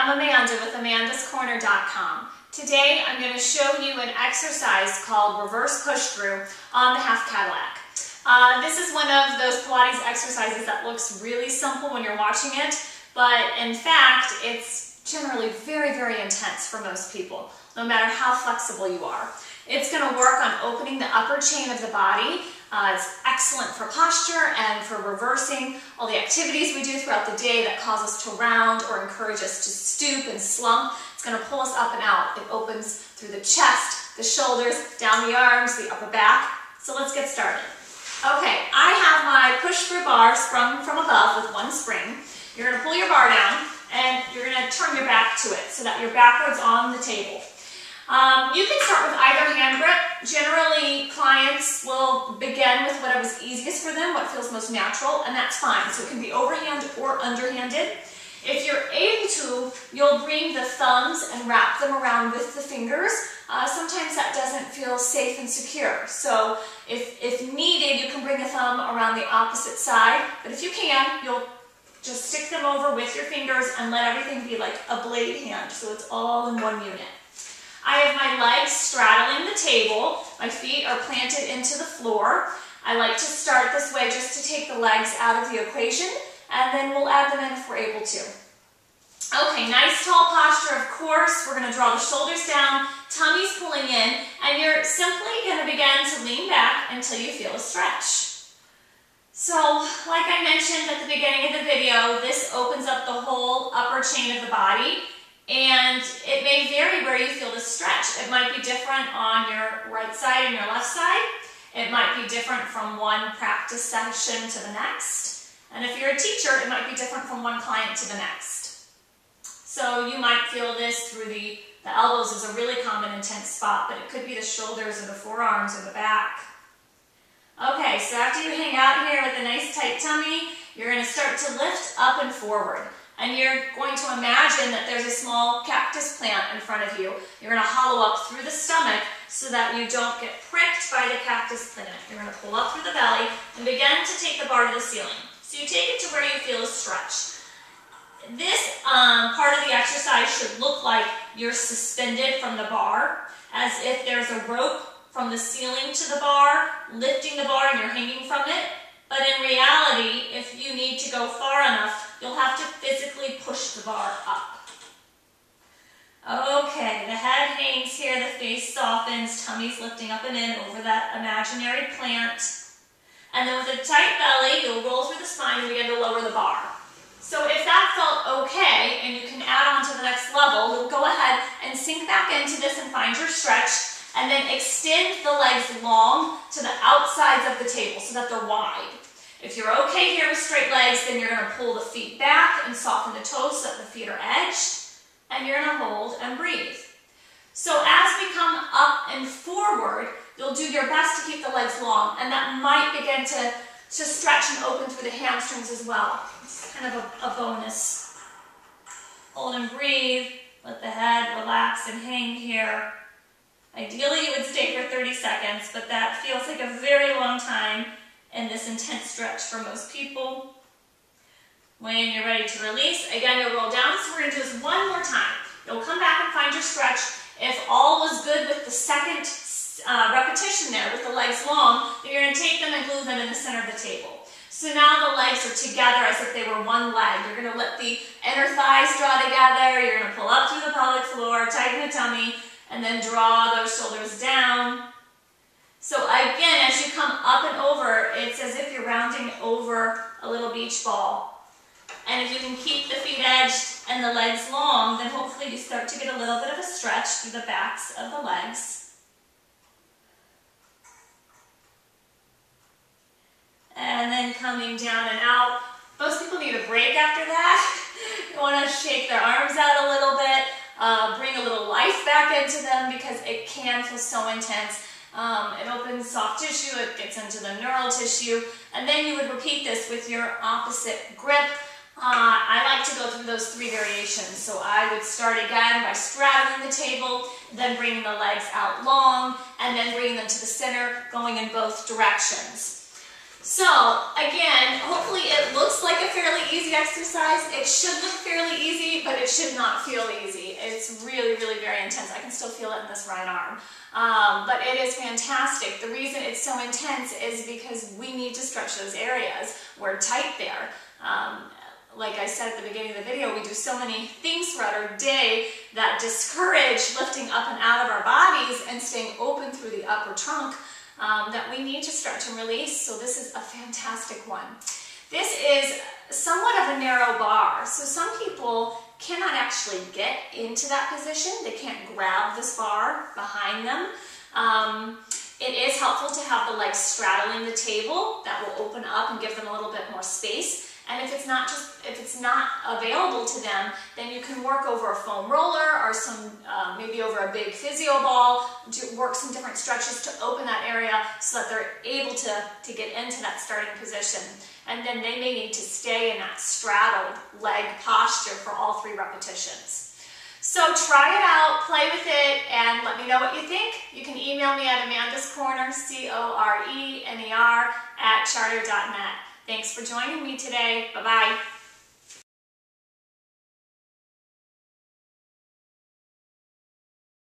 I'm Amanda with amandascorner.com. Today I'm going to show you an exercise called Reverse Push Through on the Half Cadillac. This is one of those Pilates exercises that looks really simple when you're watching it, but in fact it's generally very, very intense for most people, no matter how flexible you are. It's going to work on opening the upper chain of the body. It's excellent for posture and for reversing all the activities we do throughout the day that cause us to round or encourage us to stoop and slump. It's going to pull us up and out. It opens through the chest, the shoulders, down the arms, the upper back. So let's get started. Okay, I have my push-through bar sprung from above with one spring. You're going to pull your bar down and you're going to turn your back to it so that you're backwards on the table. You can start with either hand grip. Generally, clients will begin with whatever's easiest for them, what feels most natural, and that's fine. So it can be overhand or underhanded. If you're able to, you'll bring the thumbs and wrap them around with the fingers. Sometimes that doesn't feel safe and secure. So if needed, you can bring a thumb around the opposite side. But if you can, you'll just stick them over with your fingers and let everything be like a blade hand. So it's all in one unit. I have my legs straddling the table. My feet are planted into the floor. I like to start this way just to take the legs out of the equation, and then we'll add them in if we're able to. Okay, nice tall posture, of course. We're going to draw the shoulders down, tummy's pulling in, and you're simply going to begin to lean back until you feel a stretch. So, like I mentioned at the beginning of the video, this opens up the whole upper chain of the body. And it may vary where you feel the stretch. It might be different on your right side and your left side. It might be different from one practice session to the next. And if you're a teacher, it might be different from one client to the next. So you might feel this through the elbows is a really common intense spot, but it could be the shoulders or the forearms or the back. Okay, so after you hang out here with a nice tight tummy, you're going to start to lift up and forward. And you're going to imagine that there's a small cactus plant in front of you. You're going to hollow up through the stomach so that you don't get pricked by the cactus plant. You're going to pull up through the belly and begin to take the bar to the ceiling. So you take it to where you feel a stretch. This part of the exercise should look like you're suspended from the bar, as if there's a rope from the ceiling to the bar, lifting the bar and you're hanging from it. But in reality, if you need to go far enough, you'll have to physically push the bar up. Okay, the head hangs here, the face softens, tummy's lifting up and in over that imaginary plant. And then with a tight belly, you'll roll through the spine and begin to lower the bar. So if that felt okay, and you can add on to the next level, you'll go ahead and sink back into this and find your stretch. And then extend the legs long to the outsides of the table so that they're wide. If you're okay here with straight legs, then you're going to pull the feet back and soften the toes so that the feet are edged. And you're going to hold and breathe. So as we come up and forward, you'll do your best to keep the legs long. And that might begin to stretch and open through the hamstrings as well. It's kind of a bonus. Hold and breathe. Let the head relax and hang here. Ideally, you would stay for 30 seconds, but that feels like a very long time in this intense stretch for most people. When you're ready to release, again, you'll roll down. So we're going to do this one more time. You'll come back and find your stretch. If all was good with the second repetition there, with the legs long, then you're going to take them and glue them in the center of the table. So now the legs are together as if they were one leg. You're going to let the inner thighs draw together. You're going to pull up through the pelvic floor, tighten the tummy, and then draw those shoulders down. So again, as you come up and over, it's as if you're rounding over a little beach ball. And if you can keep the feet edged and the legs long, then hopefully you start to get a little bit of a stretch through the backs of the legs. And then coming down and out. Most people need a break after that. You want to shake their arms out a little bit. Bring a little life back into them because it can feel so intense. It opens soft tissue, it gets into the neural tissue, and then you would repeat this with your opposite grip. I like to go through those 3 variations. So I would start again by straddling the table, then bringing the legs out long, and then bringing them to the center, going in both directions. So again, hopefully it looks like a fairly easy exercise. It should look fairly easy, but it should not feel easy. It's really, really very intense. I can still feel it in this right arm. But it is fantastic. The reason it's so intense is because we need to stretch those areas. We're tight there. Like I said at the beginning of the video, we do so many things throughout our day that discourage lifting up and out of our bodies and staying open through the upper trunk that we need to stretch and release. So this is a fantastic one. This is somewhat of a narrow bar. So some people cannot actually get into that position. They can't grab this bar behind them. It is helpful to have the legs straddling the table. That will open up and give them a little bit more space. And if it's not available to them, then you can work over a foam roller or maybe over a big physio ball, work some different stretches to open that area so that they're able to get into that starting position. And then they may need to stay in that straddled leg posture for all 3 repetitions. So try it out, play with it, and let me know what you think. You can email me at amandascorner, CORENER, @charter.net. Thanks for joining me today. Bye-bye.